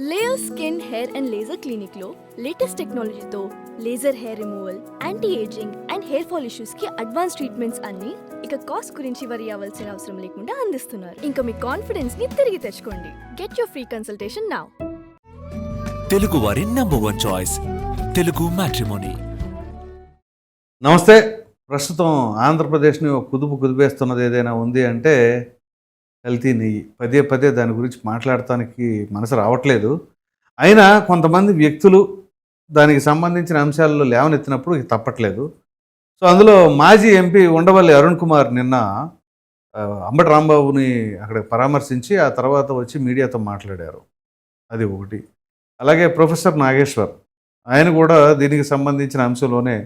Layer skin hair and laser clinic లో latest టెక్నాలజీతో laser hair removal, anti ageing and hair fall issues కి advance treatments అన్ని ఇక cost గురించి వరి అవ్వాల్సిన అవసరం లేకుండా అందిస్తున్నారు. ఇంకా మీ కాన్ఫిడెన్స్ ని తిరిగి తెచ్చుకోండి. Get your free consultation now. Telugu వారి #1 చాయిస్ తెలుగు మ్యాట్రిమోనీ. నమస్తే. ప్రస్తుతం ఆంధ్రప్రదేశ్ని ఒక కుదిపేస్తున్నది ఏదైనా ఉంది అంటే కల్తీ నెయ్యి. పదే పదే దాని గురించి మాట్లాడటానికి మనసు రావట్లేదు. అయినా కొంతమంది వ్యక్తులు దానికి సంబంధించిన అంశాల్లో లేవనెత్తినప్పుడు ఇది తప్పట్లేదు. సో అందులో మాజీ ఎంపీ ఉండవల్లి అరుణ్ కుమార్ నిన్న అంబటి రాంబాబుని అక్కడ పరామర్శించి ఆ తర్వాత వచ్చి మీడియాతో మాట్లాడారు. అది ఒకటి. అలాగే ప్రొఫెసర్ నాగేశ్వర్ ఆయన కూడా దీనికి సంబంధించిన అంశంలోనే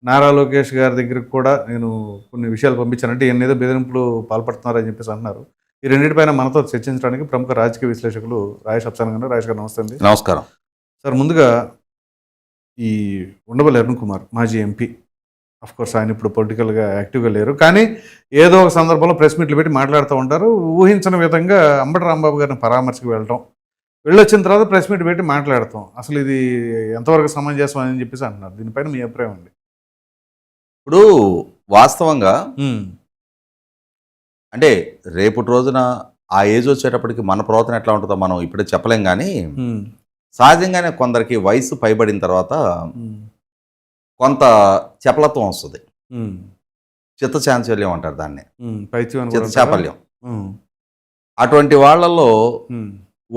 నారా లోకేష్ గారి దగ్గరికి కూడా నేను కొన్ని విషయాలు పంపించానంటే ఈయన ఏదో బెదిరింపులు పాల్పడుతున్నారని చెప్పేసి అంటున్నారు. ఈ రెండింటిపైన మనతో చర్చించడానికి ప్రముఖ రాజకీయ విశ్లేషకులు రాజేష్ అప్సాన్ గారు. రాజేష్ గారు నమస్తే అండి. నమస్కారం సార్. ముందుగా ఈ ఉండవల్లి అరుణ్ కుమార్ మాజీ ఎంపీ, కోర్స్ ఆయన ఇప్పుడు పొలిటికల్గా యాక్టివ్గా లేరు, కానీ ఏదో ఒక సందర్భంలో ప్రెస్ మీట్లు పెట్టి మాట్లాడుతూ ఉంటారు. ఊహించిన విధంగా అంబటి రాంబాబు గారిని పరామర్శకు వెళ్ళొచ్చిన తర్వాత ప్రెస్ మీట్ పెట్టి మాట్లాడతాం. అసలు ఇది ఎంతవరకు సమంజసం అని చెప్పేసి అంటున్నారు. దీనిపైన మీ అభిప్రాయం అండి? ఇప్పుడు వాస్తవంగా అంటే రేపటి రోజున ఆ ఏజ్ వచ్చేటప్పటికి మన ప్రవర్తన ఎట్లా ఉంటుందో మనం ఇప్పుడే చెప్పలేం. కానీ సహజంగానే కొందరికి వయసు పైబడిన తర్వాత కొంత చపలత్వం వస్తుంది. చిత్తచాంచల్యం అంటారు దాన్ని, చిత్తచాపల్యం. అటువంటి వాళ్ళల్లో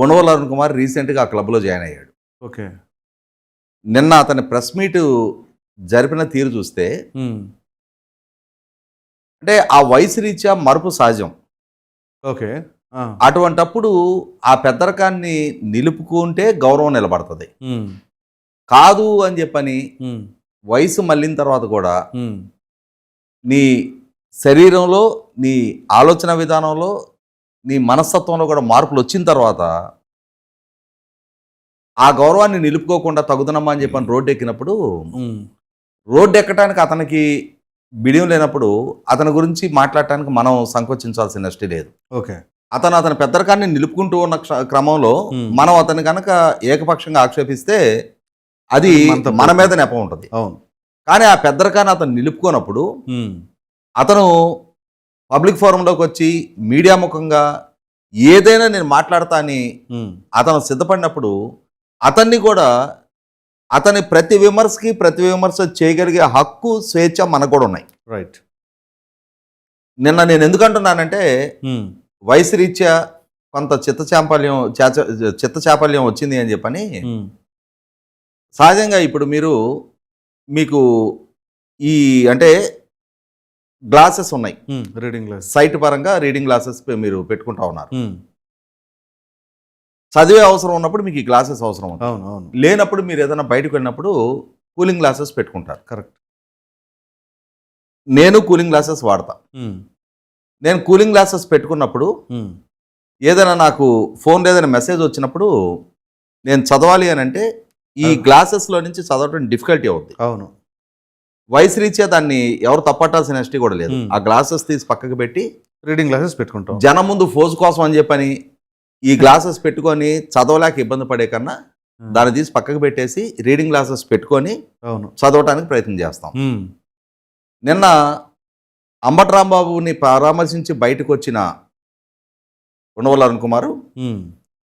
ఉండవల్లి అరుణ్ కుమార్ రీసెంట్గా ఆ క్లబ్లో జాయిన్ అయ్యాడు. ఓకే. నిన్న అతని ప్రెస్ మీట్ జరిపిన తీరు చూస్తే అంటే ఆ వయసు రీత్యా మరుపు సహజం. ఓకే. అటువంటప్పుడు ఆ పెద్దరకాన్ని నిలుపుకుంటే గౌరవం నిలబడుతుంది. కాదు అని చెప్పని వయసు మళ్ళిన తర్వాత కూడా నీ శరీరంలో, నీ ఆలోచన విధానంలో, నీ మనస్తత్వంలో కూడా మార్పులు వచ్చిన తర్వాత ఆ గౌరవాన్ని నిలుపుకోకుండా తగుదనమ్మా అని చెప్పని రోడ్డు ఎక్కినప్పుడు, రోడ్డు ఎక్కడానికి అతనికి బిడియం లేనప్పుడు అతని గురించి మాట్లాడటానికి మనం సంకోచించాల్సిన నష్టం లేదు. ఓకే. అతని పెద్దరకాన్ని నిలుపుకుంటూ ఉన్న క్రమంలో మనం అతన్ని కనుక ఏకపక్షంగా ఆక్షేపిస్తే అది మన మీద నెపం ఉంటుంది. అవును. కానీ ఆ పెద్దరకాన్ని అతను నిలుపుకోనప్పుడు అతను పబ్లిక్ ఫోరంలోకి వచ్చి మీడియా ముఖంగా ఏదైనా నేను మాట్లాడతా అని అతను సిద్ధపడినప్పుడు అతన్ని కూడా అతని ప్రతి విమర్శ చేయగలిగే హక్కు, స్వేచ్ఛ మనకు కూడా ఉన్నాయి. రైట్. నిన్న నేను ఎందుకంటున్నానంటే వయసు రీత్యా కొంత చిత్తచాపల్యం వచ్చింది అని చెప్పని. సహజంగా ఇప్పుడు మీకు ఈ అంటే గ్లాసెస్ ఉన్నాయి, రీడింగ్ గ్లాస్, సైట్ పరంగా రీడింగ్ గ్లాసెస్ మీరు పెట్టుకుంటా ఉన్నారు. చదివే అవసరం ఉన్నప్పుడు మీకు ఈ గ్లాసెస్ అవసరం ఉంది. అవును. లేనప్పుడు మీరు ఏదైనా బయటకు వెళ్ళినప్పుడు కూలింగ్ గ్లాసెస్ పెట్టుకుంటారు. కరెక్ట్. నేను కూలింగ్ గ్లాసెస్ వాడతా. నేను కూలింగ్ గ్లాసెస్ పెట్టుకున్నప్పుడు ఏదైనా నాకు ఫోన్లో ఏదైనా మెసేజ్ వచ్చినప్పుడు నేను చదవాలి అని అంటే ఈ గ్లాసెస్లో నుంచి చదవడం డిఫికల్టీ అవుతుంది. అవును. వయసు రీత్యా దాన్ని ఎవరు తప్పట్టాల్సిన నెస్టీ కూడా లేదు. ఆ గ్లాసెస్ తీసి పక్కకు పెట్టి రీడింగ్ గ్లాసెస్ పెట్టుకుంటాం. జనం ముందు ఫోజు కోసం అని చెప్పని ఈ గ్లాసెస్ పెట్టుకొని చదవలేక ఇబ్బంది పడే కన్నా దాన్ని తీసి పక్కకు పెట్టేసి రీడింగ్ గ్లాసెస్ పెట్టుకొని చదవటానికి ప్రయత్నం చేస్తాం. నిన్న అంబటి రాంబాబుని పరామర్శించి బయటకు వచ్చిన ఉండవల్లి అరుణ్ కుమార్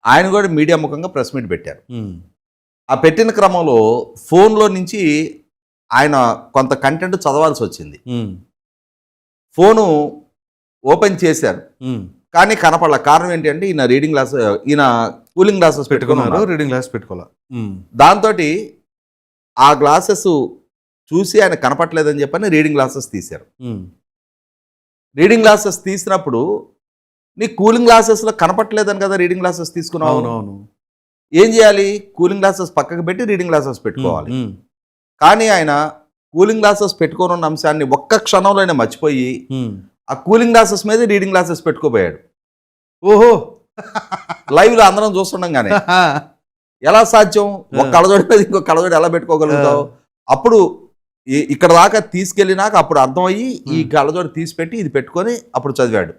ఆయన కూడా మీడియా ముఖంగా ప్రెస్ మీట్ పెట్టారు. ఆ పెట్టిన క్రమంలో ఫోన్లో నుంచి ఆయన కొంత కంటెంట్ చదవాల్సి వచ్చింది. ఫోను ఓపెన్ చేశారు కానీ కనపడలే. కారణం ఏంటి అంటే ఈయన కూలింగ్ గ్లాసెస్ పెట్టుకున్నారు, రీడింగ్ గ్లాస్ పెట్టుకోవాలి. దాంతో ఆ గ్లాసెస్ చూసి ఆయన కనపట్లేదని చెప్పని రీడింగ్ గ్లాసెస్ తీశారు. రీడింగ్ గ్లాసెస్ తీసినప్పుడు నీ కూలింగ్ గ్లాసెస్లో కనపట్లేదని కదా రీడింగ్ గ్లాసెస్ తీసుకున్నావు. అవును. ఏం చేయాలి? కూలింగ్ గ్లాసెస్ పక్కకు పెట్టి రీడింగ్ గ్లాసెస్ పెట్టుకోవాలి. కానీ ఆయన కూలింగ్ గ్లాసెస్ పెట్టుకోనున్న అంశాన్ని ఒక్క క్షణంలోనే మర్చిపోయి ఆ కూలింగ్ గ్లాసెస్ మీద రీడింగ్ గ్లాసెస్ పెట్టుకోబోయాడు. ఓహో. లైవ్ లో అందరం చూస్తుండగానే ఎలా సాధ్యం? ఒక కళ్ళజోడి మీద ఇంకో కళ్ళజోడి ఎలా పెట్టుకోగలుగుతావు? అప్పుడు ఇక్కడ దాకా తీసుకెళ్ళినాక అప్పుడు అర్థమయ్యి ఈ కళ్ళజోడి తీసిపెట్టి ఇది పెట్టుకొని అప్పుడు చదివాడు.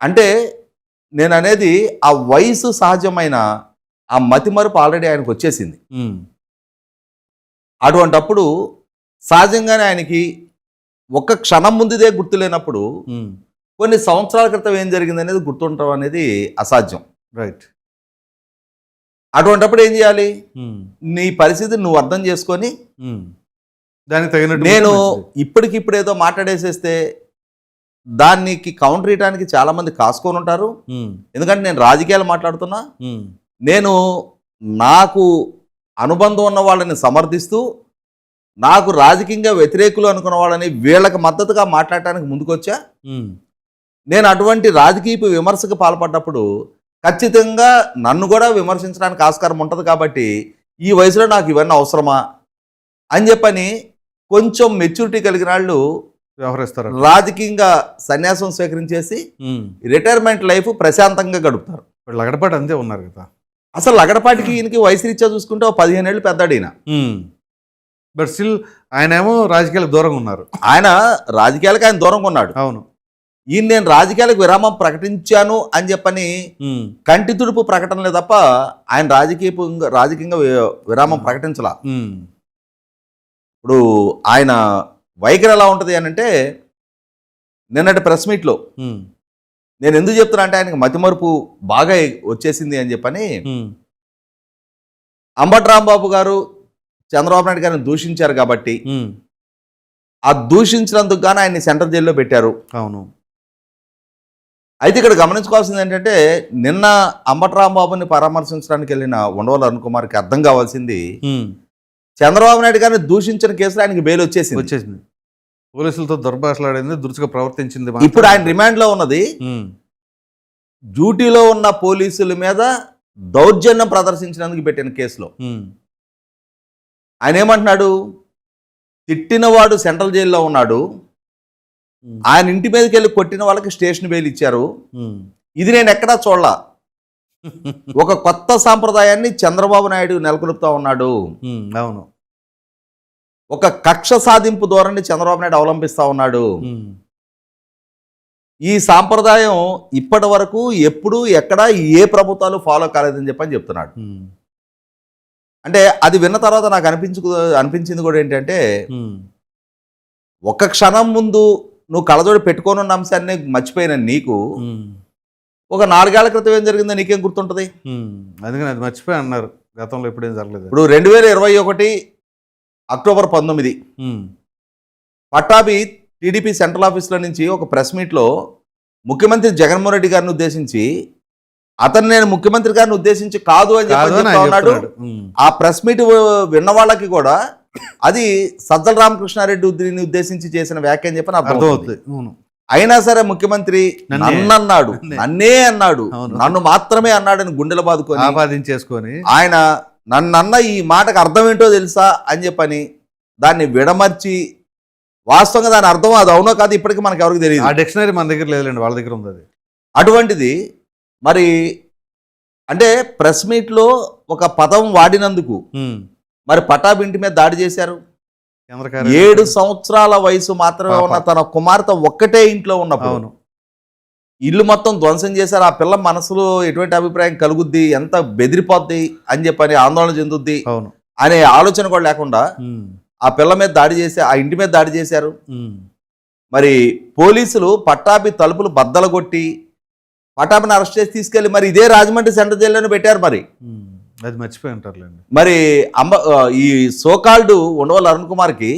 అంటే నేను అనేది ఆ వయసు సహజమైన ఆ మతిమరుపు ఆల్రెడీ ఆయనకు వచ్చేసింది. ఉమ్, అటువంటప్పుడు సహజంగానే ఆయనకి ఒక్క క్షణం ముందుదే గుర్తు లేనప్పుడు ఉమ్, కొన్ని సంవత్సరాల క్రితం ఏం జరిగింది అనేది గుర్తుండటం అనేది అసాధ్యం. రైట్. అటువంటప్పుడు ఏం చేయాలి? ఉమ్, నీ పరిస్థితి నువ్వు అర్థం చేసుకొని, ఉమ్. దానికి తగినట్టు నేను మంచిది. ఇప్పటికిప్పుడు ఏదో మాట్లాడేసేస్తే దానికి కౌంటర్ ఇవ్వడానికి చాలా మంది కాసుకొని ఉంటారు. ఉమ్, ఎందుకంటే నేను రాజకీయాలు మాట్లాడుతున్నా, ఉమ్, నేను నాకు అనుబంధం ఉన్న వాళ్ళని సమర్థిస్తూ, నాకు రాజకీయంగా వ్యతిరేకులు అనుకున్న వాళ్ళని వీళ్ళకి మద్దతుగా మాట్లాడటానికి ముందుకొచ్చా. ఉమ్, నేను అటువంటి రాజకీయ విమర్శకు పాల్పడ్డప్పుడు ఖచ్చితంగా నన్ను కూడా విమర్శించడానికి ఆస్కారం ఉంటుంది. కాబట్టి ఈ వయసులో నాకు ఇవన్నీ అవసరమా అని చెప్పని కొంచెం మెచ్యూరిటీ కలిగిన వాళ్ళు వ్యవహరిస్తారు. రాజకీయంగా సన్యాసం స్వీకరించేసి ఉమ్, రిటైర్మెంట్ లైఫ్ ప్రశాంతంగా గడుపుతారు. వీళ్ళు లగడపాటు అంతే ఉన్నారు కదా. అసలు లగడపాటికి ఈయనకి వయసు రీత్యా చూసుకుంటే 15 ఏళ్ళు పెద్దాడు ఈయన. బట్ స్టిల్ ఆయన ఏమో రాజకీయాలకు దూరంగా ఉన్నారు. ఆయన రాజకీయాలకు ఆయన దూరంగా ఉన్నాడు. అవును. ఈయన నేను రాజకీయాలకు విరామం ప్రకటించాను అని చెప్పని ఉమ్, కంటి తుడుపు ప్రకటనలే తప్ప ఆయన రాజకీయంగా విరామం ప్రకటించలా. ఉమ్, ఇప్పుడు ఆయన వైఖరి ఎలా ఉంటుంది అని అంటే, నిన్నటి ప్రెస్ మీట్లో ఉమ్, నేను ఎందుకు చెప్తున్నా అంటే ఆయనకి మతిమరుపు బాగా వచ్చేసింది అని చెప్పని, ఉమ్, అంబటి రాంబాబు గారు చంద్రబాబు నాయుడు గారిని దూషించారు కాబట్టి ఉమ్, ఆ దూషించినందుకు గాను ఆయన్ని సెంట్రల్ జైల్లో పెట్టారు. అవును. అయితే ఇక్కడ గమనించుకోవాల్సింది ఏంటంటే, నిన్న అంబటి రాంబాబుని పరామర్శించడానికి వెళ్ళిన ఉండవల్లి అరుణ్ కుమార్కి అర్థం కావాల్సింది, ఉమ్, చంద్రబాబు నాయుడు గారిని దూషించిన కేసులో ఆయనకి బెయిల్ వచ్చేసింది. పోలీసులతో దుర్భాషలాడింది, దురుసుగా ప్రవర్తించింది. ఇప్పుడు ఆయన రిమాండ్లో ఉన్నది. ఉమ్, డ్యూటీలో ఉన్న పోలీసుల మీద దౌర్జన్యం ప్రదర్శించినందుకు పెట్టిన కేసులో ఉమ్, ఆయన ఏమంటున్నాడు? తిట్టినవాడు సెంట్రల్ జైల్లో ఉన్నాడు, ఉమ్, ఆయన ఇంటి మీదకి వెళ్ళి కొట్టిన వాళ్ళకి స్టేషన్ బెయిల్ ఇచ్చారు. ఉమ్, ఇది నేను ఎక్కడా చూడలా. ఒక కొత్త సాంప్రదాయాన్ని చంద్రబాబు నాయుడు నెలకొల్పుతా ఉన్నాడు. ఉమ్, అవును. ఒక కక్ష సాధింపు ధోరణి చంద్రబాబు నాయుడు అవలంబిస్తా ఉన్నాడు. ఉమ్, ఈ సాంప్రదాయం ఇప్పటి వరకు ఎప్పుడు ఎక్కడ ఏ ప్రభుత్వాలు ఫాలో కాలేదని చెప్పని చెప్తున్నాడు. ఉమ్, అంటే అది విన్న తర్వాత నాకు అనిపించింది కూడా ఏంటంటే, ఉమ్, ఒక క్షణం ముందు నువ్వు కళ్ళజోడు పెట్టుకోనున్న అంశాన్ని మర్చిపోయిన నీకు ఉమ్, ఒక 4 ఏళ్ల క్రితం ఏం జరిగిందో నీకేం గుర్తుంటుంది? ఉమ్. అందుకని అది మర్చిపోయి అన్నారు, గతంలో ఎప్పుడేం జరగలేదు. ఇప్పుడు 2021 అక్టోబర్ 19 ఉమ్, పట్టాభి టీడీపీ సెంట్రల్ ఆఫీస్లో నుంచి ఒక ప్రెస్ మీట్లో ముఖ్యమంత్రి జగన్మోహన్ రెడ్డి గారిని ఉద్దేశించి, అతను నేను ముఖ్యమంత్రి గారిని ఉద్దేశించి కాదు అని కాదు అని చెప్తా ఆయన ఉన్నాడు. చెప్తున్నాడు. ఉమ్, ఆ ప్రెస్ మీట్ విన్న వాళ్ళకి కూడా అది సజ్జల రామకృష్ణారెడ్డిని ఉద్దేశించి చేసిన వ్యాఖ్య అని చెప్పని అర్థమవుతుంది. అర్థమవుతుంది. అవును. అయినా సరే ముఖ్యమంత్రి నన్ను అన్నాడు, నన్నే అన్నాడు, అవును. నన్ను మాత్రమే అన్నాడని గుండెలు బాదుకొని ఆపాదించేసుకొని ఆయన నన్నన్న ఈ మాటకు అర్థం ఏంటో తెలుసా అని చెప్పని దాన్ని విడమర్చి, వాస్తవంగా దాని అర్థం అది అవునో కాదు ఇప్పటికీ మనకు ఎవరికి ఆ తెలియదు. డిక్షనరీ మన దగ్గర లేదులేండి, వాళ్ళ దగ్గర ఉంది అది. అటువంటిది మరి అంటే ప్రెస్ మీట్లో ఒక పదం వాడినందుకు ఉమ్, మరి పటాబి ఇంటి మీద దాడి చేశారు. చంద్రకారు 7 సంవత్సరాల వయసు మాత్రమే ఉన్న తన కుమార్తె ఒక్కటే ఇంట్లో ఉన్నప్పుడు అవును. ఇల్లు మొత్తం ధ్వంసం చేశారు. ఆ పిల్ల మనసులో ఎటువంటి అభిప్రాయం కలుగుద్ది, ఎంత బెదిరిపోద్ది అని చెప్పని ఆందోళన చెందుద్ది అవును. అనే ఆలోచన కూడా లేకుండా ఉమ్, ఆ పిల్ల మీద దాడి చేసి ఆ ఇంటి మీద దాడి చేశారు. ఉమ్, మరి పోలీసులు పట్టాభి తలుపులు బద్దలు కొట్టి పట్టాభిని అరెస్ట్ చేసి తీసుకెళ్లి మరి ఇదే రాజమండ్రి సెంట్రల్ జైల్లోనే పెట్టారు. మరి ఉమ్, అది మర్చిపోయి ఉంటారులేండి. మరి ఈ సోకాల్డ్ ఉండవల్లి అరుణ్ కుమార్కి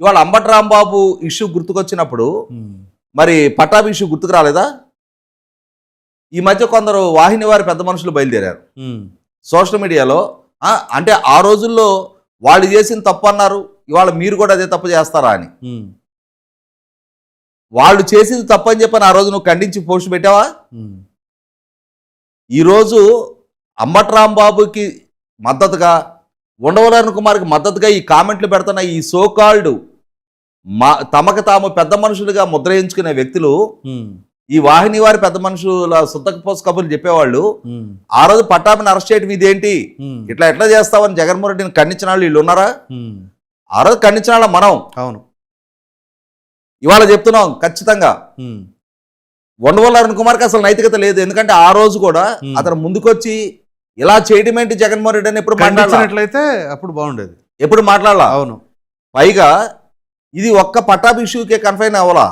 ఇవాళ అంబటి రాంబాబు ఇష్యూ గుర్తుకొచ్చినప్పుడు ఉమ్, మరి పట్టాభి ఇష్యూ గుర్తుకు రాలేదా? ఈ మధ్య కొందరు వాహిని వారి పెద్ద మనుషులు బయలుదేరారు ఉమ్, సోషల్ మీడియాలో. అంటే ఆ రోజుల్లో వాళ్ళు చేసిన తప్పు అన్నారు, ఇవాళ మీరు కూడా అదే తప్పు చేస్తారా అని. ఉమ్, వాళ్ళు చేసింది తప్పు అని చెప్పని ఆ రోజు నువ్వు ఖండించి పోస్ట్ పెట్టావా? ఉమ్, ఈరోజు అంబటి రాంబాబుకి మద్దతుగా, ఉండవల్లి అరుణ్ కుమార్కి మద్దతుగా ఈ కామెంట్లు పెడుతున్న ఈ సోకాల్డ్ తమకు తాము పెద్ద మనుషులుగా ముద్రయించుకునే వ్యక్తులు, ఉమ్, ఈ వాహిని వారి పెద్ద మనుషుల సుత్తకపోస కబుర్లు చెప్పేవాళ్ళు ఉమ్, ఆ రోజు పట్టాభిని అరెస్ట్ చేయడం ఇదేంటి, ఉమ్, ఎట్లా చేస్తావని జగన్మోహన్ రెడ్డిని ఖండించిన వాళ్ళు వీళ్ళు ఉన్నారా? ఉమ్, ఆ రోజు ఖండించిన వాళ్ళం మనం, అవును. ఇవాళ చెప్తున్నాం ఖచ్చితంగా. ఉండవల్లి అరుణ్ కుమార్కి అసలు నైతికత లేదు. ఎందుకంటే ఆ రోజు కూడా Hmm. అతను ముందుకొచ్చి ఇలా చేయడం ఏంటి జగన్మోహన్ రెడ్డి అని ఎప్పుడు మాట్లాడాల, ఖండించినట్లయితే అప్పుడు బాగుండేది. ఎప్పుడు మాట్లాడాల. అవును. పైగా ఇది ఒక్క పట్టాభి ఇష్యూకే కన్ఫైన్ అవ్వాలా.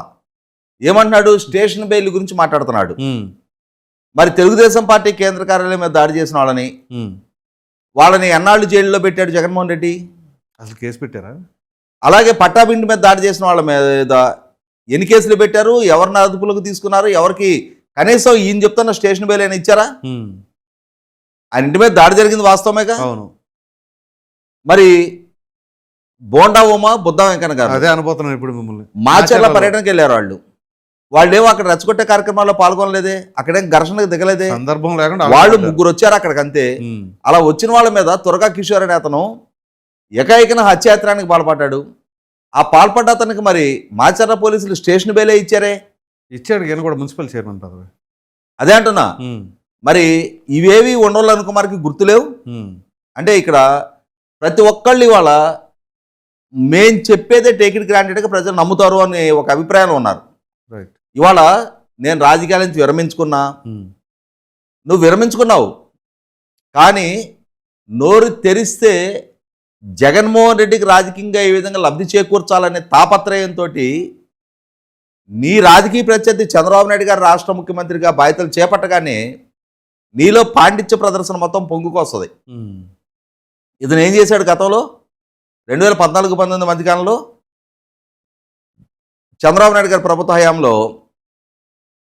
ఏమంటున్నాడు, స్టేషన్ బెయిల్ గురించి మాట్లాడుతున్నాడు. మరి తెలుగుదేశం పార్టీ కేంద్ర కార్యాలయం మీద దాడి చేసిన వాళ్ళని ఎన్నాళ్ళు జైల్లో పెట్టాడు జగన్మోహన్ రెడ్డి? అసలు కేసు పెట్టారా? అలాగే పట్టాభిండి మీద దాడి చేసిన వాళ్ళ మీద ఎన్ని కేసులు పెట్టారు, ఎవరిని అదుపులోకి తీసుకున్నారు, ఎవరికి కనీసం ఈయన చెప్తున్న స్టేషన్ బెయిల్ అయినా ఇచ్చారా? ఆయన ఇంటి మీద దాడి జరిగింది వాస్తవమేగా. అవును. మరి బోండా ఉమా బుద్ధా వెంకన్న గారు అదే అనుపోతున్నాను ఇప్పుడు మిమ్మల్ని. మాచర్ల పర్యటనకి వెళ్ళారు. వాళ్ళేమో అక్కడ రెచ్చగొట్టే కార్యక్రమాల్లో పాల్గొనలేదే, అక్కడేం ఘర్షణకు దిగలేదే, సందర్భం లేకుండా వాళ్ళు ముగ్గురు వచ్చారు అక్కడికి అంతే. అలా వచ్చిన వాళ్ళ మీద తురగా కిషోర్ అనే అతను ఏకైకన హత్యాయత్నానికి పాల్పడ్డాడు. ఆ పాల్పడ్డ అతనికి మరి మాచర్ల పోలీసులు స్టేషన్ బెయిలే ఇచ్చారే. ఇచ్చాడు ఈయన కూడా మున్సిపల్ చైర్మన్ పదవి. అదే అంటున్నా. మరి ఇవేవి ఉండవల్లి అరుణ్ కుమార్కి గుర్తులేవు అంటే ఇక్కడ ప్రతి ఒక్కళ్ళు ఇవాళ మేం చెప్పేదే టేక్ ఇట్ గ్రాంటెడ్గా ప్రజలు నమ్ముతారు అని ఒక అభిప్రాయంలో ఉన్నారు. ఇవాళ నేను రాజకీయాల నుంచి విరమించుకున్నా, నువ్వు విరమించుకున్నావు, కానీ నోరు తెరిస్తే జగన్మోహన్ రెడ్డికి రాజకీయంగా ఏ విధంగా లబ్ధి చేకూర్చాలనే తాపత్రయంతో నీ రాజకీయ ప్రత్యర్థి చంద్రబాబు నాయుడు గారు రాష్ట్ర ముఖ్యమంత్రిగా బాధ్యతలు చేపట్టగానే నీలో పాండిత్య ప్రదర్శన మొత్తం పొంగుకొస్తుంది. ఇతను ఏం చేశాడు గతంలో 2014-19 మధ్యకాలంలో చంద్రబాబు నాయుడు గారి ప్రభుత్వ హయాంలో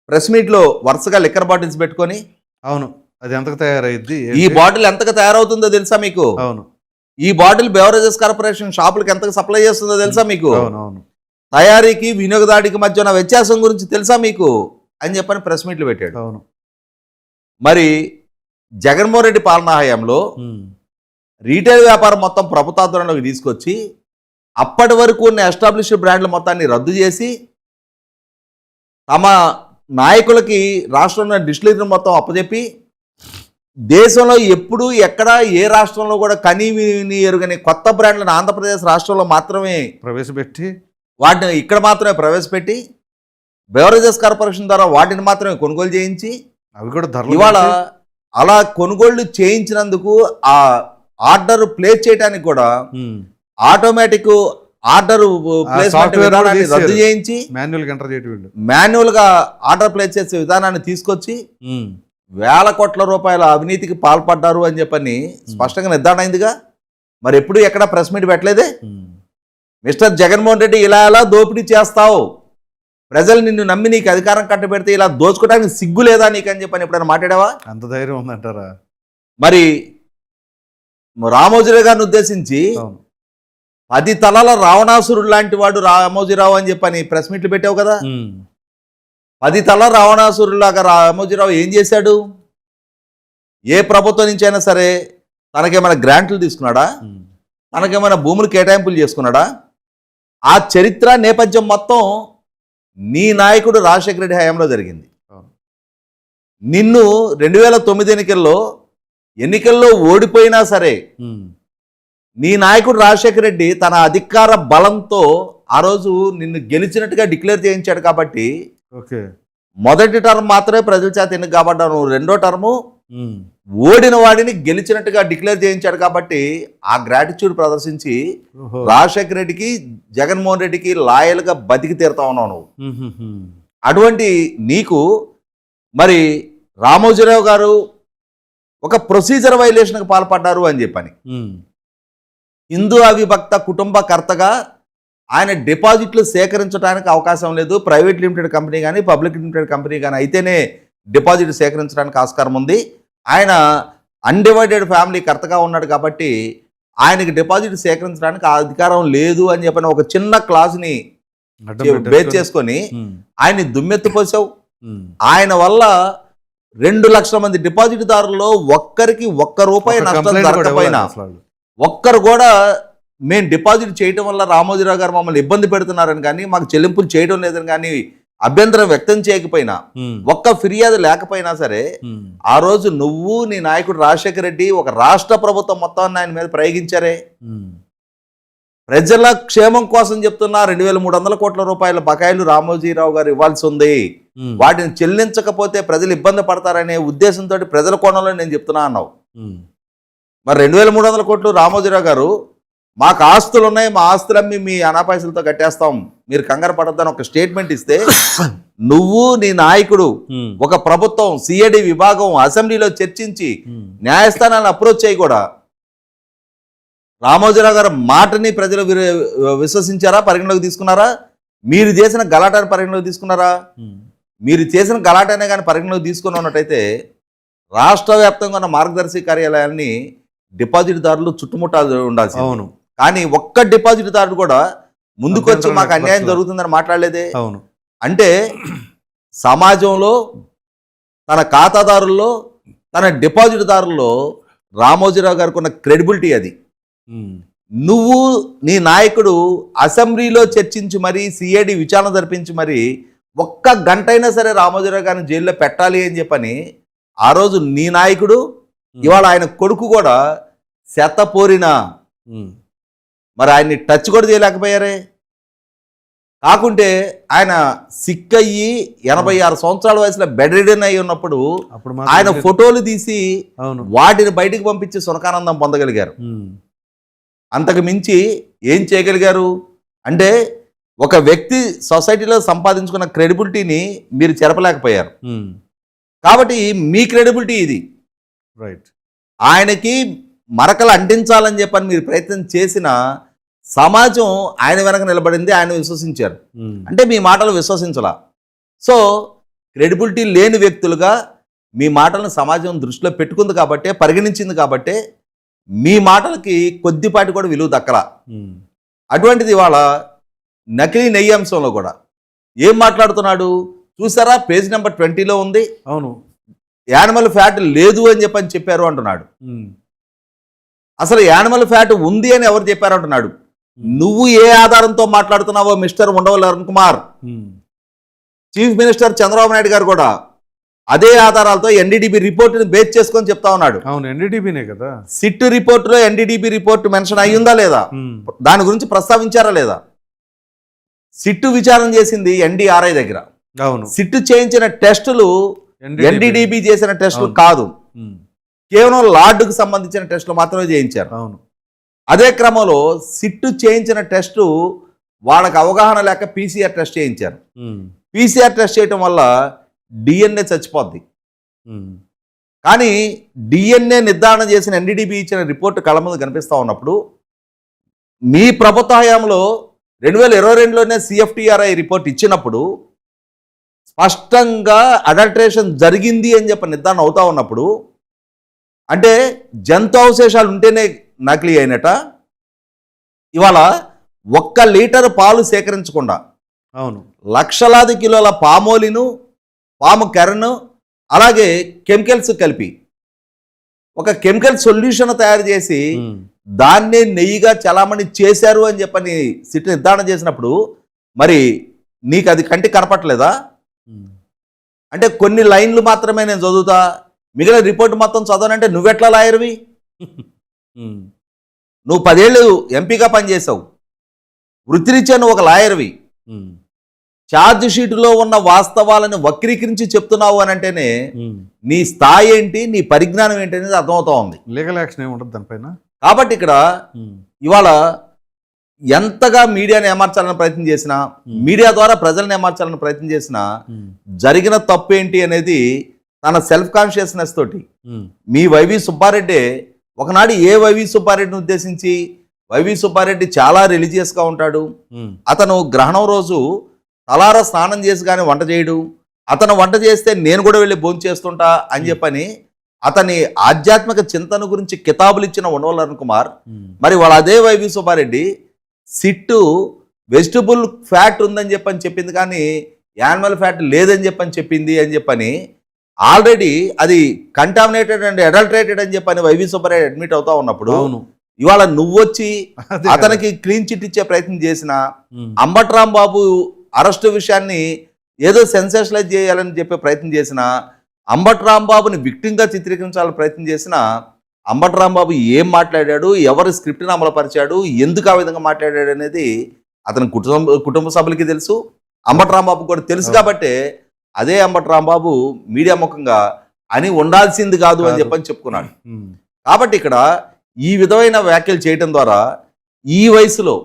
ప్రెస్ మీట్లో వరుసగా లిక్కర్ బాటిల్స్ పెట్టుకొని, అవును, అది ఎంతకు తయారైద్ది, ఈ బాటిల్ ఎంతగా తయారవుతుందో తెలుసా మీకు? అవును. ఈ బాటిల్ బెవరేజెస్ కార్పొరేషన్ షాపులకు ఎంతగా సప్లై చేస్తుందో తెలుసా మీకు? అవునవును. తయారీకి వినియోగదారుడికి మధ్య ఉన్న వ్యత్యాసం గురించి తెలుసా మీకు అని చెప్పని ప్రెస్ మీట్లు పెట్టాడు. అవును. మరి జగన్మోహన్ రెడ్డి పాలనా హయాంలో రీటైల్ వ్యాపారం మొత్తం ప్రభుత్వాధీనంలోకి తీసుకొచ్చి అప్పటి వరకు ఉన్న ఎస్టాబ్లిష్డ్ బ్రాండ్ల మొత్తాన్ని రద్దు చేసి తమ నాయకులకి రాష్ట్రంలో డిస్టిలరీని మొత్తం అప్పచెప్పి దేశంలో ఎప్పుడు ఎక్కడ ఏ రాష్ట్రంలో కూడా కనీ విని ఎరుగని కొత్త బ్రాండ్లను ఆంధ్రప్రదేశ్ రాష్ట్రంలో మాత్రమే ప్రవేశపెట్టి వాటిని ఇక్కడ మాత్రమే ప్రవేశపెట్టి బెవరేజెస్ కార్పొరేషన్ ద్వారా వాటిని మాత్రమే కొనుగోలు చేయించి అవి కూడా ఇవాళ అలా కొనుగోళ్లు చేయించినందుకు ఆ ఆర్డర్ ప్లేస్ చేయడానికి కూడా ఆటోమేటిక్ ఆర్డర్ ప్లేస్మెంట్ విధానాన్ని రద్దు చేయించి మాన్యువల్ గా ఆర్డర్ ప్లేస్ చేసే విధానాన్ని తీసుకొచ్చి వేల కోట్ల రూపాయల అవినీతికి పాల్పడ్డారు అని చెప్పని స్పష్టంగా నిర్ధారణ అయిందిగా. మరి ఎప్పుడు ఎక్కడ ప్రెస్ మీట్ పెట్టలేదే. మిస్టర్ జగన్మోహన్ రెడ్డి ఇలా ఎలా దోపిడీ చేస్తావు, ప్రజలు నిన్ను నమ్మి నీకు అధికారం కట్టబెడితే ఇలా దోచుకోవడానికి సిగ్గు లేదా నీకు అని చెప్పని ఎప్పుడైనా మాట్లాడావా? అంత ధైర్యం ఉందంటారా? మరి రామోజీరావు గారిని ఉద్దేశించి 10 తలల రావణాసురుడు లాంటి వాడు రామోజీరావు అని చెప్పని ప్రెస్ మీట్లు పెట్టావు కదా. 10 తలల రావణాసురులాగా రామోజీరావు ఏం చేశాడు? ఏ ప్రభుత్వం నుంచి అయినా సరే తనకేమైనా గ్రాంట్లు తీసుకున్నాడా, తనకేమైనా భూములు కేటాయింపులు చేసుకున్నాడా? ఆ చరిత్ర నేపథ్యం మొత్తం నీ నాయకుడు రాజశేఖర రెడ్డి హయాంలో జరిగింది. నిన్ను 2009 ఎన్నికల్లో ఓడిపోయినా సరే నీ నాయకుడు రాజశేఖర రెడ్డి తన అధికార బలంతో ఆ రోజు నిన్ను గెలిచినట్టుగా డిక్లేర్ చేయించాడు. కాబట్టి మొదటి టర్మ్ మాత్రమే ప్రజల చేత ఎన్నిక కాబడ్డాను, రెండో టర్ము ఓడిన వాడిని గెలిచినట్టుగా డిక్లేర్ చేయించాడు. కాబట్టి ఆ గ్రాటిట్యూడ్ ప్రదర్శించి రాజశేఖర రెడ్డికి జగన్మోహన్ రెడ్డికి లాయల్ గా బతికి తీరుతా ఉన్నావు నువ్వు. అటువంటి నీకు మరి రామోజీరావు గారు ఒక ప్రొసీజర్ వైలేషన్కి పాల్పడ్డారు అని చెప్పని హిందూ అవిభక్త కుటుంబకర్తగా ఆయన డిపాజిట్లు సేకరించడానికి అవకాశం లేదు. ప్రైవేట్ లిమిటెడ్ కంపెనీ కానీ పబ్లిక్ లిమిటెడ్ కంపెనీ కానీ అయితేనే డిపాజిట్ సేకరించడానికి ఆస్కారం ఉంది. ఆయన అన్డివైడెడ్ ఫ్యామిలీ కర్తగా ఉన్నాడు కాబట్టి ఆయనకి డిపాజిట్ సేకరించడానికి అధికారం లేదు అని చెప్పిన ఒక చిన్న క్లాజ్ని బేస్ చేసుకొని ఆయన్ని దుమ్మెత్తిపోసావు. ఆయన వల్ల 2 లక్షల మంది డిపాజిట్ దారుల్లో ఒక్కరికి ₹1 నష్టం జరగకపోయినా, ఒక్కరు కూడా మేము డిపాజిట్ చేయడం వల్ల రామోజీరావు గారు మమ్మల్ని ఇబ్బంది పెడుతున్నారని కానీ మాకు చెల్లింపులు చేయడం లేదని కానీ అభ్యంతరం వ్యక్తం చేయకపోయినా, ఒక్క ఫిర్యాదు లేకపోయినా సరే ఆ రోజు నువ్వు నీ నాయకుడు రాజశేఖర రెడ్డి ఒక రాష్ట్ర ప్రభుత్వం మొత్తాన్ని ఆయన మీద ప్రయోగించారే. ప్రజల క్షేమం కోసం చెప్తున్నా 2300 కోట్ల రూపాయల బకాయిలు రామోజీరావు గారు ఇవ్వాల్సి ఉంది. వాటిని చెల్లించకపోతే ప్రజలు ఇబ్బంది పడతారనే ఉద్దేశంతో ప్రజల కోణంలో నేను చెప్తున్నా అన్నావు. మరి 2,300 కోట్లు రామోజీరావు గారు మాకు ఆస్తులు ఉన్నాయి, మా ఆస్తులమ్మి మీ అనాపైసలతో కట్టేస్తాం, మీరు కంగారు పడొద్దని ఒక స్టేట్మెంట్ ఇస్తే నువ్వు నీ నాయకుడు ఒక ప్రభుత్వం సిఐడి విభాగం అసెంబ్లీలో చర్చించి న్యాయస్థానాలను అప్రోచ్ చేయి కూడా రామోజీరావు గారి మాటని ప్రజలు విశ్వసించారా, పరిగణలోకి తీసుకున్నారా? మీరు చేసిన గలాటాన్ని పరిగణలోకి తీసుకున్నారా? మీరు చేసిన గలాటానే కానీ పరిగణలోకి తీసుకుని ఉన్నట్టయితే రాష్ట్ర వ్యాప్తంగా ఉన్న మార్గదర్శి కార్యాలయాన్ని డిపాజిట్దారులు చుట్టుముట్టాల్సి ఉండాల్సి. అవును. కానీ ఒక్క డిపాజిట్దారుడు కూడా ముందుకొచ్చి మాకు అన్యాయం జరుగుతుందని మాట్లాడలేదే. అవును. అంటే సమాజంలో తన ఖాతాదారుల్లో తన డిపాజిట్దారుల్లో రామోజీరావు గారికి ఉన్న క్రెడిబిలిటీ అది. నువ్వు నీ నాయకుడు అసెంబ్లీలో చర్చించి మరి సిఐడి విచారణ జరిపించి మరి ఒక్క గంట అయినా సరే రామోజీరావు గారిని జైల్లో పెట్టాలి అని చెప్పని ఆ రోజు నీ నాయకుడు, ఇవాళ ఆయన కొడుకు కూడా శతపోరిన మరి ఆయన్ని టచ్ కూడా చేయలేకపోయారే. కాకుంటే ఆయన సిక్ అయ్యి 86 సంవత్సరాల వయసులో బెడ్ రిడన్ అయి ఉన్నప్పుడు ఆయన ఫోటోలు తీసి వాటిని బయటికి పంపించి సునకానందం పొందగలిగారు. అంతకు మించి ఏం చేయగలిగారు అంటే ఒక వ్యక్తి సొసైటీలో సంపాదించుకున్న క్రెడిబిలిటీని మీరు చెరపలేకపోయారు. కాబట్టి మీ క్రెడిబిలిటీ ఇది. రైట్. ఆయనకి మరకలు అంటించాలని చెప్పని మీరు ప్రయత్నం చేసిన సమాజం ఆయన వెనక నిలబడింది, ఆయన విశ్వసించారు. అంటే మీ మాటలు విశ్వసించలా. సో క్రెడిబిలిటీ లేని వ్యక్తులుగా మీ మాటలను సమాజం దృష్టిలో పెట్టుకుంది కాబట్టే, పరిగణించింది కాబట్టే మీ మాటలకి కొద్దిపాటి కూడా విలువ దక్కలా. అటువంటిది ఇవాళ నకిలీ నెయ్యి అంశంలో కూడా ఏం మాట్లాడుతున్నాడు చూసారా? పేజ్ నెంబర్ 20లో ఉంది. అవును. యానిమల్ ఫ్యాట్ లేదు అని చెప్పని చెప్పారు అంటున్నాడు. అసలు యానిమల్ ఫ్యాట్ ఉంది అని ఎవరు చెప్పారు అంటున్నాడు. నువ్వు ఏ ఆధారంతో మాట్లాడుతున్నావో mister Undavalli Arun Kumar, chief minister Chandrababu Naidu గారు కూడా అదే ఆధారాలతో ఎన్డీడీబీ రిపోర్టుని బేస్ చేసుకొని చెప్తా ఉన్నాడు. అవును, ఎన్డీడీబీనే కదా. సిట్ రిపోర్టులో ఎన్డీడీబీ రిపోర్టు మెన్షన్ అయ్యిందా లేదా, దాని గురించి ప్రస్తావించారా లేదా? సిట్టు విచారణ చేసింది ఎన్డీఆర్ఐ దగ్గర. అవును. సిట్టు చేయించిన టెస్టులు ఎన్డీడీబీ చేసిన టెస్టులు కాదు, కేవలం లార్డుకు సంబంధించిన టెస్టులు మాత్రమే చేయించారు. అవును. అదే క్రమంలో సిట్టు చేయించిన టెస్టు వాళ్ళకి అవగాహన లేక పీసీఆర్ టెస్ట్ చేయించారు. పీసీఆర్ టెస్ట్ చేయటం వల్ల డిఎన్ఏ చచ్చిపోద్ది. కానీ డిఎన్ఏ నిర్ధారణ చేసిన ఎన్డీడీబీ ఇచ్చిన రిపోర్టు కళ్ళ ముందు కనిపిస్తూ ఉన్నప్పుడు మీ ప్రభుత్వ హయాంలో 2022లోనే సిఎఫ్టిఆర్ఐ రిపోర్ట్ ఇచ్చినప్పుడు స్పష్టంగా అడల్ట్రేషన్ జరిగింది అని చెప్పి నిర్ధారణ అవుతా ఉన్నప్పుడు అంటే జంతు అవశేషాలు ఉంటేనే నకిలీ అయినట. ఇవాళ 1 లీటర్ పాలు సేకరించకుండా అవును లక్షలాది కిలోల పామోలిను, పాము కెరను, అలాగే కెమికల్స్ కలిపి ఒక కెమికల్ సొల్యూషన్ తయారు చేసి దాన్నే నెయ్యిగా చలామణి చేశారు అని చెప్పని సిట్ నిర్ధారణ చేసినప్పుడు మరి నీకు అది కంటికి కనపట్లేదా? అంటే కొన్ని లైన్లు మాత్రమే నేను చదువుతా, మిగిలిన రిపోర్ట్ మొత్తం చదవనంటే నువ్వెట్లా లాయర్వి? నువ్వు 10 ఏళ్ళు ఎంపీగా పనిచేసావు, వృత్తిరీత్యా నువ్వు ఒక లాయర్వి. ఛార్జ్ షీటులో ఉన్న వాస్తవాలను వక్రీకరించి చెప్తున్నావు అని అంటేనే నీ స్థాయి ఏంటి, నీ పరిజ్ఞానం ఏంటి అనేది అర్థమవుతా ఉంది. లీగల్ యాక్షన్ ఏముంటుంది దానిపైన. కాబట్టి ఇక్కడ ఇవాళ ఎంతగా మీడియాని ఏమార్చాలని ప్రయత్నం చేసినా, మీడియా ద్వారా ప్రజలను ఏమార్చాలని ప్రయత్నం చేసినా జరిగిన తప్పు ఏంటి అనేది తన సెల్ఫ్ కాన్షియస్నెస్ తోటి మీ వైవి సుబ్బారెడ్డి ఒకనాడు ఏ వైవి సుబ్బారెడ్డిని ఉద్దేశించి, వైవి సుబ్బారెడ్డి చాలా రిలీజియస్గా ఉంటాడు, అతను గ్రహణం రోజు తలారా స్నానం చేసి కానీ వంట చేయడు, అతను వంట చేస్తే నేను కూడా వెళ్ళి భోజనం చేస్తుంటా అని చెప్పని అతని ఆధ్యాత్మిక చింతన గురించి కితాబులు ఇచ్చిన ఉండవల్లి అరుణ్ కుమార్ మరి వాళ్ళ అదే వైవి సుబ్బారెడ్డి సిట్టు వెజిటబుల్ ఫ్యాట్ ఉందని చెప్పని చెప్పింది కానీ యానిమల్ ఫ్యాట్ లేదని చెప్పని చెప్పింది అని చెప్పని ఆల్రెడీ అది కంటామినేటెడ్ అండ్ అడల్టరేటెడ్ అని చెప్పని వైవి సుబ్బారెడ్డి అడ్మిట్ అవుతా ఉన్నప్పుడు ఇవాళ నువ్వొచ్చి అతనికి క్లీన్ చిట్ ఇచ్చే ప్రయత్నం చేసిన, అంబటి రాంబాబు అరెస్టు విషయాన్ని ఏదో సెన్సేషనలైజ్ చేయాలని చెప్పే ప్రయత్నం చేసిన, అంబటి రాంబాబుని విక్టింగా చిత్రీకరించాలని ప్రయత్నం చేసిన, అంబటి రాంబాబు ఏం మాట్లాడాడు, ఎవరి స్క్రిప్ట్ని అమలుపరిచాడు, ఎందుకు ఆ విధంగా మాట్లాడాడు అనేది అతని కుటుంబ సభ్యులకి తెలుసు, అంబటి రాంబాబు కూడా తెలుసు. కాబట్టి అదే అంబటి రాంబాబు మీడియా ముఖంగా అని ఉండాల్సింది కాదు అని చెప్పని చెప్పుకున్నాడు. కాబట్టి ఇక్కడ ఈ విధమైన వ్యాఖ్యలు చేయటం ద్వారా ఈ వయసులో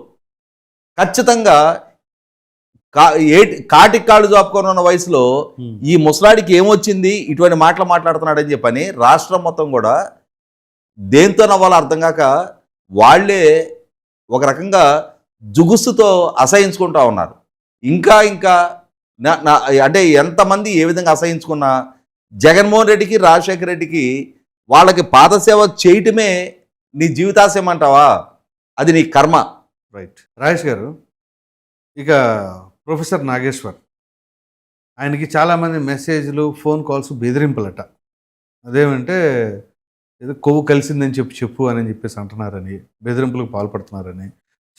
ఖచ్చితంగా కాటికి కాళ్ళు చాపుకొని ఉన్న వయసులో ఈ ముసలాడికి ఏమొచ్చింది ఇటువంటి మాటలు మాట్లాడుతున్నాడని చెప్పని రాష్ట్రం మొత్తం కూడా దేంతో నవ్వాలో అర్థం కాక వాళ్ళే ఒక రకంగా జుగుస్సుతో అసహించుకుంటా ఉన్నారు. ఇంకా అంటే ఎంతమంది ఏ విధంగా అసహించుకున్నా జగన్మోహన్ రెడ్డికి రాజశేఖర రెడ్డికి వాళ్ళకి పాదసేవ చేయటమే నీ జీవితాశయం అంటావా? అది నీ కర్మ. రైట్. రాజేష్ గారు, ఇక ప్రొఫెసర్ నాగేశ్వర్, ఆయనకి చాలామంది మెసేజ్లు, ఫోన్ కాల్స్, బెదిరింపులట. అదేమంటే ఏదో కొవ్వు కలిసిందని చెప్పు అని చెప్పేసి అంటున్నారని, బెదిరింపులకు పాల్పడుతున్నారని,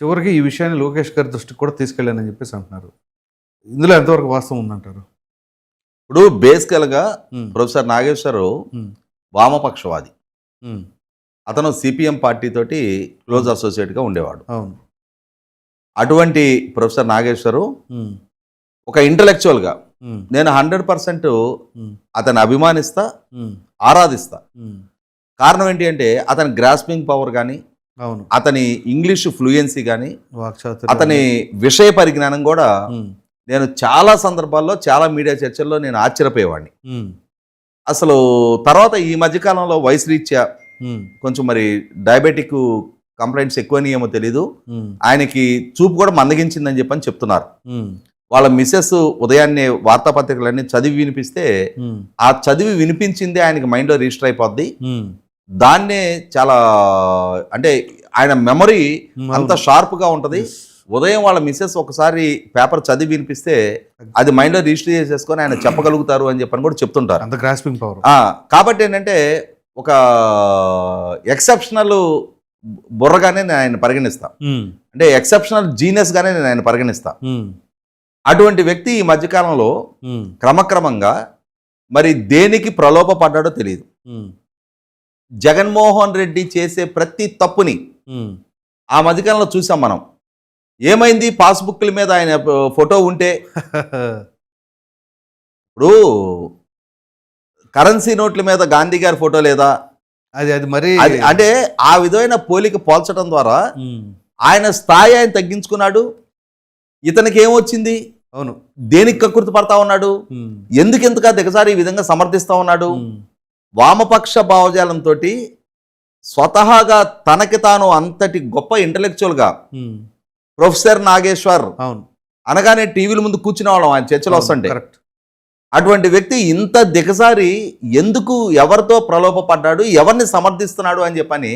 చివరికి ఈ విషయాన్ని లోకేష్ గారి దృష్టికి కూడా తీసుకెళ్ళానని చెప్పేసి అంటున్నారు. ఇందులో ఎంతవరకు వాస్తవం ఉందంటారు? ఇప్పుడు బేసికల్గా ప్రొఫెసర్ నాగేశ్వరరావు వామపక్షవాది. అతను సిపిఎం పార్టీ తోటి క్లోజ్ అసోసియేట్గా ఉండేవాడు. అవును. అటువంటి ప్రొఫెసర్ నాగేశ్వరరావు ఒక ఇంటలెక్చువల్గా నేను 100% అతన్ని అభిమానిస్తా, ఆరాధిస్తా. కారణం ఏంటి అంటే అతని గ్రాస్పింగ్ పవర్ కానీ, అవును, అతని ఇంగ్లీష్ ఫ్లూయెన్సీ కానీ, వాక్చాతుర్యం, అతని విషయ పరిజ్ఞానం కూడా నేను చాలా సందర్భాల్లో చాలా మీడియా చర్చల్లో నేను ఆశ్చర్యపోయేవాడిని. అసలు తర్వాత ఈ మధ్యకాలంలో వయసు రీత్యా కొంచెం మరి డయాబెటిక్ కంప్లైంట్స్ ఎక్కువని తెలీదు, ఆయనకి చూపు కూడా మందగించిందని చెప్పని చెప్తున్నారు. వాళ్ళ మిస్సెస్ ఉదయాన్నే వార్తాపత్రికలన్నీ చదివి వినిపిస్తే ఆ చదివి వినిపించింది ఆయనకి మైండ్లో రిజిస్టర్ అయిపోద్ది. దాన్నే చాలా అంటే ఆయన మెమరీ అంత షార్ప్గా ఉంటుంది. ఉదయం వాళ్ళ మిస్సెస్ ఒకసారి పేపర్ చదివి వినిపిస్తే అది మైండ్లో రిజిస్టర్ చేసేసుకొని ఆయన చెప్పగలుగుతారు అని చెప్పని కూడా చెప్తుంటారు. అంత గ్రాస్పింగ్ పవర్. కాబట్టి ఏంటంటే ఒక ఎక్సెప్షనల్ బుర్రగానే నేను ఆయన పరిగణిస్తా, అంటే ఎక్సెప్షనల్ జీనియస్ గానే నేను ఆయన పరిగణిస్తా. అటువంటి వ్యక్తి ఈ మధ్యకాలంలో క్రమక్రమంగా మరి దేనికి ప్రలోభ పడ్డాడో తెలియదు. జగన్మోహన్ రెడ్డి చేసే ప్రతి తప్పుని ఆ మధ్యకాలంలో చూసాం మనం. ఏమైంది, పాస్బుక్ల మీద ఆయన ఫోటో ఉంటే ఇప్పుడు కరెన్సీ నోట్ల మీద గాంధీ గారి ఫోటో లేదా, అది మరి అంటే ఆ విధమైన పోలిక పోల్చడం ద్వారా ఆయన స్థాయి ఆయన తగ్గించుకున్నాడు. ఇతనికి ఏమొచ్చింది, అవును, దేనికి కకృతి పడతా ఉన్నాడు, ఎందుకు ఇంతగా దిగజారి ఈ విధంగా సమర్థిస్తా ఉన్నాడు. వామపక్ష భావజాలంతో స్వతహాగా తనకి తాను అంతటి గొప్ప ఇంటలెక్చువల్గా ప్రొఫెసర్ నాగేశ్వర్ అనగానే టీవీల ముందు కూర్చునే వాళ్ళం ఆయన చర్చలు వస్తుంటే. అటువంటి వ్యక్తి ఇంత దిగజారి ఎందుకు, ఎవరితో ప్రలోభ పడ్డాడు, ఎవరిని సమర్థిస్తున్నాడు అని చెప్పని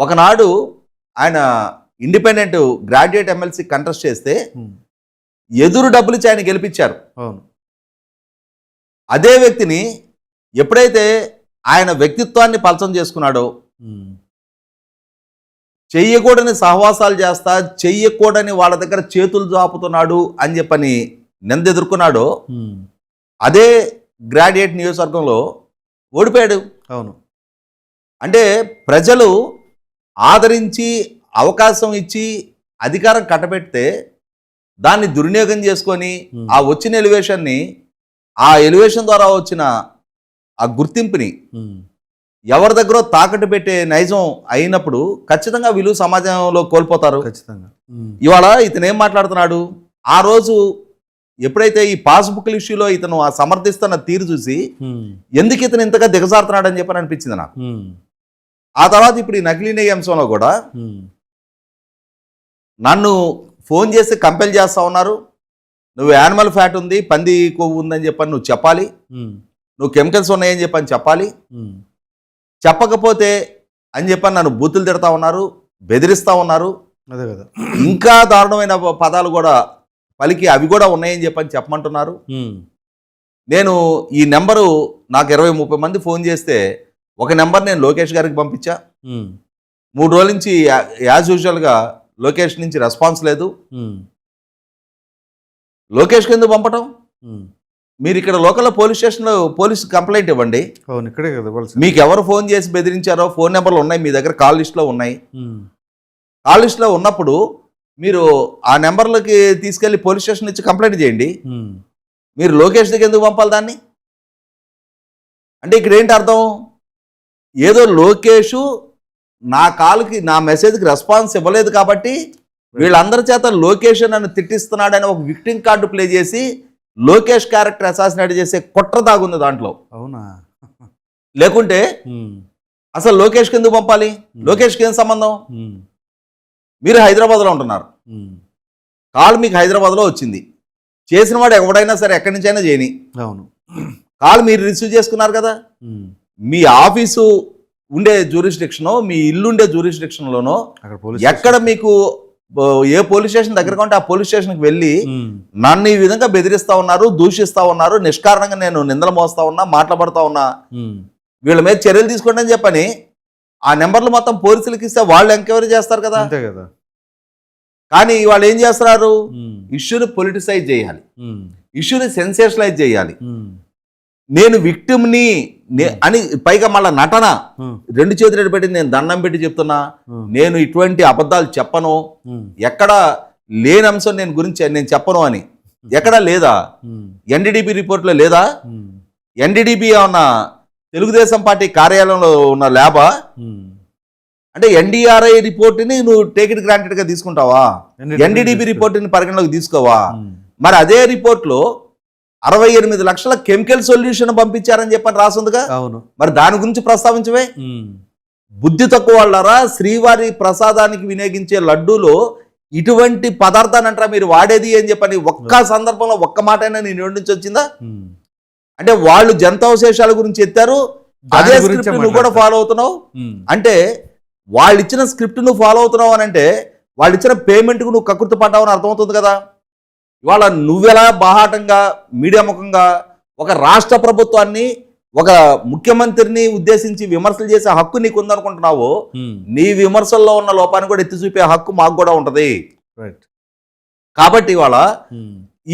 ఒకనాడు ఆయన ఇండిపెండెంట్ గ్రాడ్యుయేట్ ఎమ్మెల్సీ కంటెస్ట్ చేస్తే ఎదురు డబ్బులు ఇచ్చి ఆయన గెలిపించారు. అదే వ్యక్తిని ఎప్పుడైతే ఆయన వ్యక్తిత్వాన్ని పలచం చేసుకున్నాడో, చెయ్యకూడని సహవాసాలు చేస్తా, చెయ్యకూడని వాళ్ళ దగ్గర చేతులు చాపుతున్నాడు అని చెప్పని నిందెదుర్కొన్నాడో అదే గ్రాడ్యుయేట్ నియోజకవర్గంలో ఓడిపోయాడు. అవును. అంటే ప్రజలు ఆదరించి అవకాశం ఇచ్చి అధికారం కట్టబెడితే దాన్ని దుర్వినియోగం చేసుకొని ఆ వచ్చిన ఎలివేషన్ని, ఆ ఎలివేషన్ ద్వారా వచ్చిన ఆ గుర్తింపుని ఎవరి దగ్గర తాకట్టు పెట్టే నైజం అయినప్పుడు ఖచ్చితంగా విలువ సమాజంలో కోల్పోతారు. ఖచ్చితంగా. ఇవాళ ఇతను ఏం మాట్లాడుతున్నాడు, ఆ రోజు ఎప్పుడైతే ఈ పాస్బుక్ ఇష్యూలో ఇతను ఆ సమర్థిస్తున్న తీరు చూసి ఎందుకు ఇతను ఇంతగా దిగజారుతున్నాడు అని చెప్పని అనిపించింది నాకు. ఆ తర్వాత ఇప్పుడు ఈ నకిలీ నెయ్యి అంశంలో కూడా నన్ను ఫోన్ చేసి కంపెల్ చేస్తా ఉన్నారు. నువ్వు యానిమల్ ఫ్యాట్ ఉంది, పంది కొవ్వు ఉందని చెప్పని నువ్వు చెప్పాలి, నువ్వు కెమికల్స్ ఉన్నాయని చెప్పని చెప్పాలి, చెప్పకపోతే అని చెప్పని నన్ను బూతులు తిడతా ఉన్నారు, బెదిరిస్తా ఉన్నారు. అదే కదా, ఇంకా దారుణమైన పదాలు కూడా పలికి అవి కూడా ఉన్నాయని చెప్పని చెప్పమంటున్నారు. నేను ఈ నెంబరు నాకు 20-30 మంది ఫోన్ చేస్తే ఒక నెంబర్ నేను లోకేష్ గారికి పంపించా. 3 రోజుల నుంచి యాజ్ యూజువల్గా లోకేష్ నుంచి రెస్పాన్స్ లేదు. లోకేష్కి ఎందుకు పంపటం? మీరు ఇక్కడ లోకల్లో పోలీస్ స్టేషన్లో పోలీస్ కంప్లైంట్ ఇవ్వండి. ఇక్కడే కదా, మీకు ఎవరు ఫోన్ చేసి బెదిరించారో ఫోన్ నెంబర్లు ఉన్నాయి, మీ దగ్గర కాల్ లిస్ట్లో ఉన్నాయి. కాల్ లిస్ట్లో ఉన్నప్పుడు మీరు ఆ నెంబర్లకి తీసుకెళ్లి పోలీస్ స్టేషన్ నుంచి కంప్లైంట్ చేయండి. మీరు లోకేష్ దగ్గర ఎందుకు పంపాలి దాన్ని? అంటే ఇక్కడ ఏంటి అర్థం? ఏదో లోకేష్ నా కాల్కి నా మెసేజ్కి రెస్పాన్స్ ఇవ్వలేదు కాబట్టి వీళ్ళందరి చేత లోకేష్ నన్ను తిట్టిస్తున్నాడని ఒక విక్టింగ్ కార్డు ప్లే చేసి లోకేష్ క్యారెక్టర్ అసాసినేట్ చేసే కుట్ర దాగుంది దాంట్లో. అవునా? లేకుంటే అసలు లోకేష్కి ఎందుకు పంపాలి? లోకేష్కి ఏం సంబంధం? మీరు హైదరాబాద్లో ఉంటున్నారు, కాల్ మీకు హైదరాబాద్లో వచ్చింది, చేసిన వాడు ఎవడైనా సరే ఎక్కడి నుంచైనా చేయని. అవును. కాల్ మీరు రిసీవ్ చేసుకున్నారు కదా, మీ ఆఫీసు ఉండే జ్యూరిస్డిక్షనో మీ ఇల్లు ఉండే జ్యూరిస్డిక్షన్లోనో ఎక్కడ మీకు ఏ పోలీస్ స్టేషన్ దగ్గరగా ఉంటే ఆ పోలీస్ స్టేషన్కి వెళ్ళి నన్ను ఈ విధంగా బెదిరిస్తా ఉన్నారు, దూషిస్తా ఉన్నారు, నిష్కారణంగా నేను నిందలు మోస్తా ఉన్నా, మాట్లాడుతా ఉన్నా, వీళ్ళ మీద చర్యలు తీసుకోండి అని చెప్పని ఆ నెంబర్లు మొత్తం పోలీసులకు ఇస్తే వాళ్ళు ఎంక్వైరీ చేస్తారు కదా. అంతే కదా. కానీ వాళ్ళు ఏం చేస్తున్నారు? ఇష్యూని పొలిటిసైజ్ చేయాలి, ఇష్యూని సెన్సేషనలైజ్ చేయాలి. నేను విక్టిమ్ని అని పైగా మళ్ళా నటన, రెండు చేతులు పెట్టి నేను దండం పెట్టి చెప్తున్నా, నేను ఇటువంటి అబద్ధాలు చెప్పను, ఎక్కడ లేని అంశం నేను చెప్పను అని ఎక్కడా లేదా? ఎన్డీడీపీ రిపోర్ట్లో లేదా? ఎన్డీడీపీ ఉన్న తెలుగుదేశం పార్టీ కార్యాలయంలో ఉన్న ల్యాబా? అంటే ఎన్డీఆర్ఐ రిపోర్ట్ని నువ్వు టేక్ ఇట్ గ్రాంటెడ్గా తీసుకుంటావా? ఎన్డీడీపీ రిపోర్ట్ని పరిగణలోకి తీసుకోవా? మరి అదే రిపోర్ట్లో 68 లక్షల కెమికల్ సొల్యూషన్ పంపించారని చెప్పని రాసుందిగా. అవును. మరి దాని గురించి ప్రస్తావించవే? బుద్ధి తక్కువ వాళ్ళారా? శ్రీవారి ప్రసాదానికి వినియోగించే లడ్డూలో ఇటువంటి పదార్థాన్ని అంటారా మీరు వాడేది అని చెప్పని ఒక్క సందర్భంలో ఒక్క మాట అయినా నీ నోటి నుంచి వచ్చిందా? అంటే వాళ్ళు జంతావశేషాల గురించి ఎత్తారు, అదే స్క్రిప్ట్ నువ్వు కూడా ఫాలో అవుతున్నావు. అంటే వాళ్ళు ఇచ్చిన స్క్రిప్ట్ నువ్వు ఫాలో అవుతున్నావు అని అంటే వాళ్ళు ఇచ్చిన పేమెంట్కు నువ్వు కకృతి పడ్డావు అని అర్థమవుతుంది కదా. ఇవాళ నువ్వెలా బాహాటంగా మీడియా ముఖంగా ఒక రాష్ట్ర ప్రభుత్వాన్ని, ఒక ముఖ్యమంత్రిని ఉద్దేశించి విమర్శలు చేసే హక్కు నీకు ఉందనుకుంటున్నావు, నీ విమర్శల్లో ఉన్న లోపాన్ని కూడా ఎత్తి చూపే హక్కు మాకు కూడా ఉంటది. కాబట్టి ఇవాళ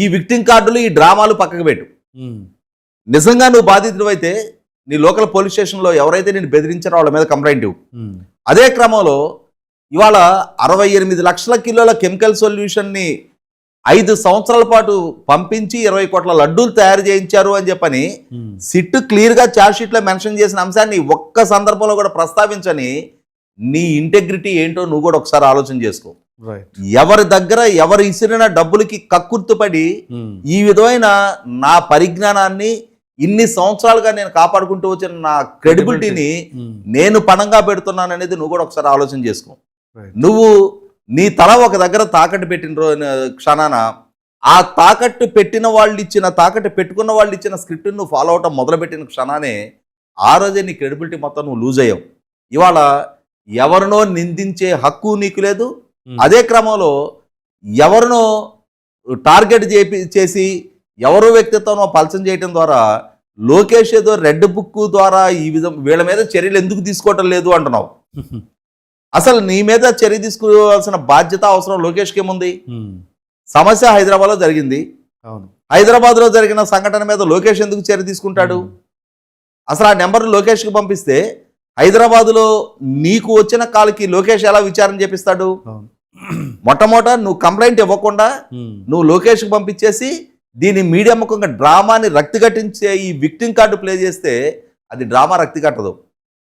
ఈ విక్టింగ్ కార్డులు, ఈ డ్రామాలు పక్కకు పెట్టు. నిజంగా నువ్వు బాధితుడు అయితే నీ లోకల్ పోలీస్ స్టేషన్లో ఎవరైతే నేను బెదిరించారో వాళ్ళ మీద కంప్లైంట్ ఇవ్వు. అదే క్రమంలో ఇవాళ 68 లక్షల కిలోల కెమికల్ సొల్యూషన్ని 5 సంవత్సరాల పాటు పంపించి 20 కోట్ల లడ్డూలు తయారు చేయించారు అని చెప్పని సిట్ క్లియర్గా ఛార్జ్ షీట్లో మెన్షన్ చేసిన అంశాన్ని ఒక్క సందర్భంలో కూడా ప్రస్తావించని నీ ఇంటెగ్రిటీ ఏంటో నువ్వు కూడా ఒకసారి ఆలోచన చేసుకో. ఎవరి దగ్గర ఎవరు ఇసిరిన డబ్బులకి కక్కుర్తుపడి ఈ విధమైన నా పరిజ్ఞానాన్ని ఇన్ని సంవత్సరాలుగా నేను కాపాడుకుంటూ వచ్చిన నా క్రెడిబిలిటీని నేను పణంగా పెడుతున్నాను అనేది నువ్వు కూడా ఒకసారి ఆలోచన చేసుకో. నువ్వు నీ తల ఒక దగ్గర తాకట్టు పెట్టిన క్షణాన ఆ తాకట్టు పెట్టిన వాళ్ళు ఇచ్చిన, తాకట్టు పెట్టుకున్న వాళ్ళు ఇచ్చిన స్క్రిప్ట్ నువ్వు ఫాలో అవటం మొదలుపెట్టిన క్షణానే ఆ రోజే నీ క్రెడిబిలిటీ మొత్తం నువ్వు లూజ్ అయ్యావు. ఇవాళ ఎవరినో నిందించే హక్కు నీకు లేదు. అదే క్రమంలో ఎవరినో టార్గెట్ చేసి ఎవరో వ్యక్తిత్వం పలచం చేయడం ద్వారా లోకేష్ ఏదో రెడ్ బుక్ ద్వారా ఈ వీళ్ళ మీద చర్యలు ఎందుకు తీసుకోవటం లేదు అంటున్నావు. అసలు నీ మీద చర్య తీసుకోవాల్సిన బాధ్యత అవసరం లోకేష్కి ఏముంది? సమస్య హైదరాబాద్లో జరిగింది. హైదరాబాద్లో జరిగిన సంఘటన మీద లోకేష్ ఎందుకు చర్య తీసుకుంటాడు? అసలు ఆ నెంబర్ లోకేష్కి పంపిస్తే హైదరాబాద్లో నీకు వచ్చిన కాల్కి లోకేష్ ఎలా విచారణ చేపిస్తాడు? మొట్టమొదట నువ్వు కంప్లైంట్ ఇవ్వకుండా నువ్వు లోకేష్కి పంపించేసి దీని మీడియా ముఖంగా డ్రామాని రక్తి కట్టించే ఈ విక్టింగ్ కార్డు ప్లే చేస్తే అది డ్రామా రక్తి కట్టదు.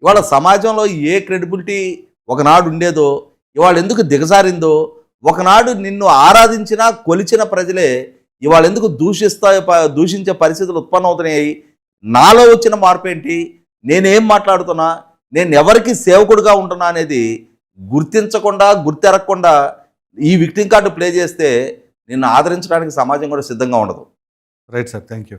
ఇవాళ సమాజంలో ఏ క్రెడిబిలిటీ ఒకనాడు ఉండేదో ఇవాళ ఎందుకు దిగజారిందో, ఒకనాడు నిన్ను ఆరాధించిన కొలిచిన ప్రజలే ఇవాళ ఎందుకు దూషించే పరిస్థితులు ఉత్పన్నమవుతున్నాయి. నాలో వచ్చిన మార్పు ఏంటి, నేనేం మాట్లాడుతున్నా, నేను ఎవరికి సేవకుడుగా ఉంటున్నా అనేది గుర్తించకుండా, గుర్తెరగకుండా ఈ విక్టింగ్ కార్డు ప్లే చేస్తే నిన్ను ఆదరించడానికి సమాజం కూడా సిద్ధంగా ఉండదు. Right sir, thank you.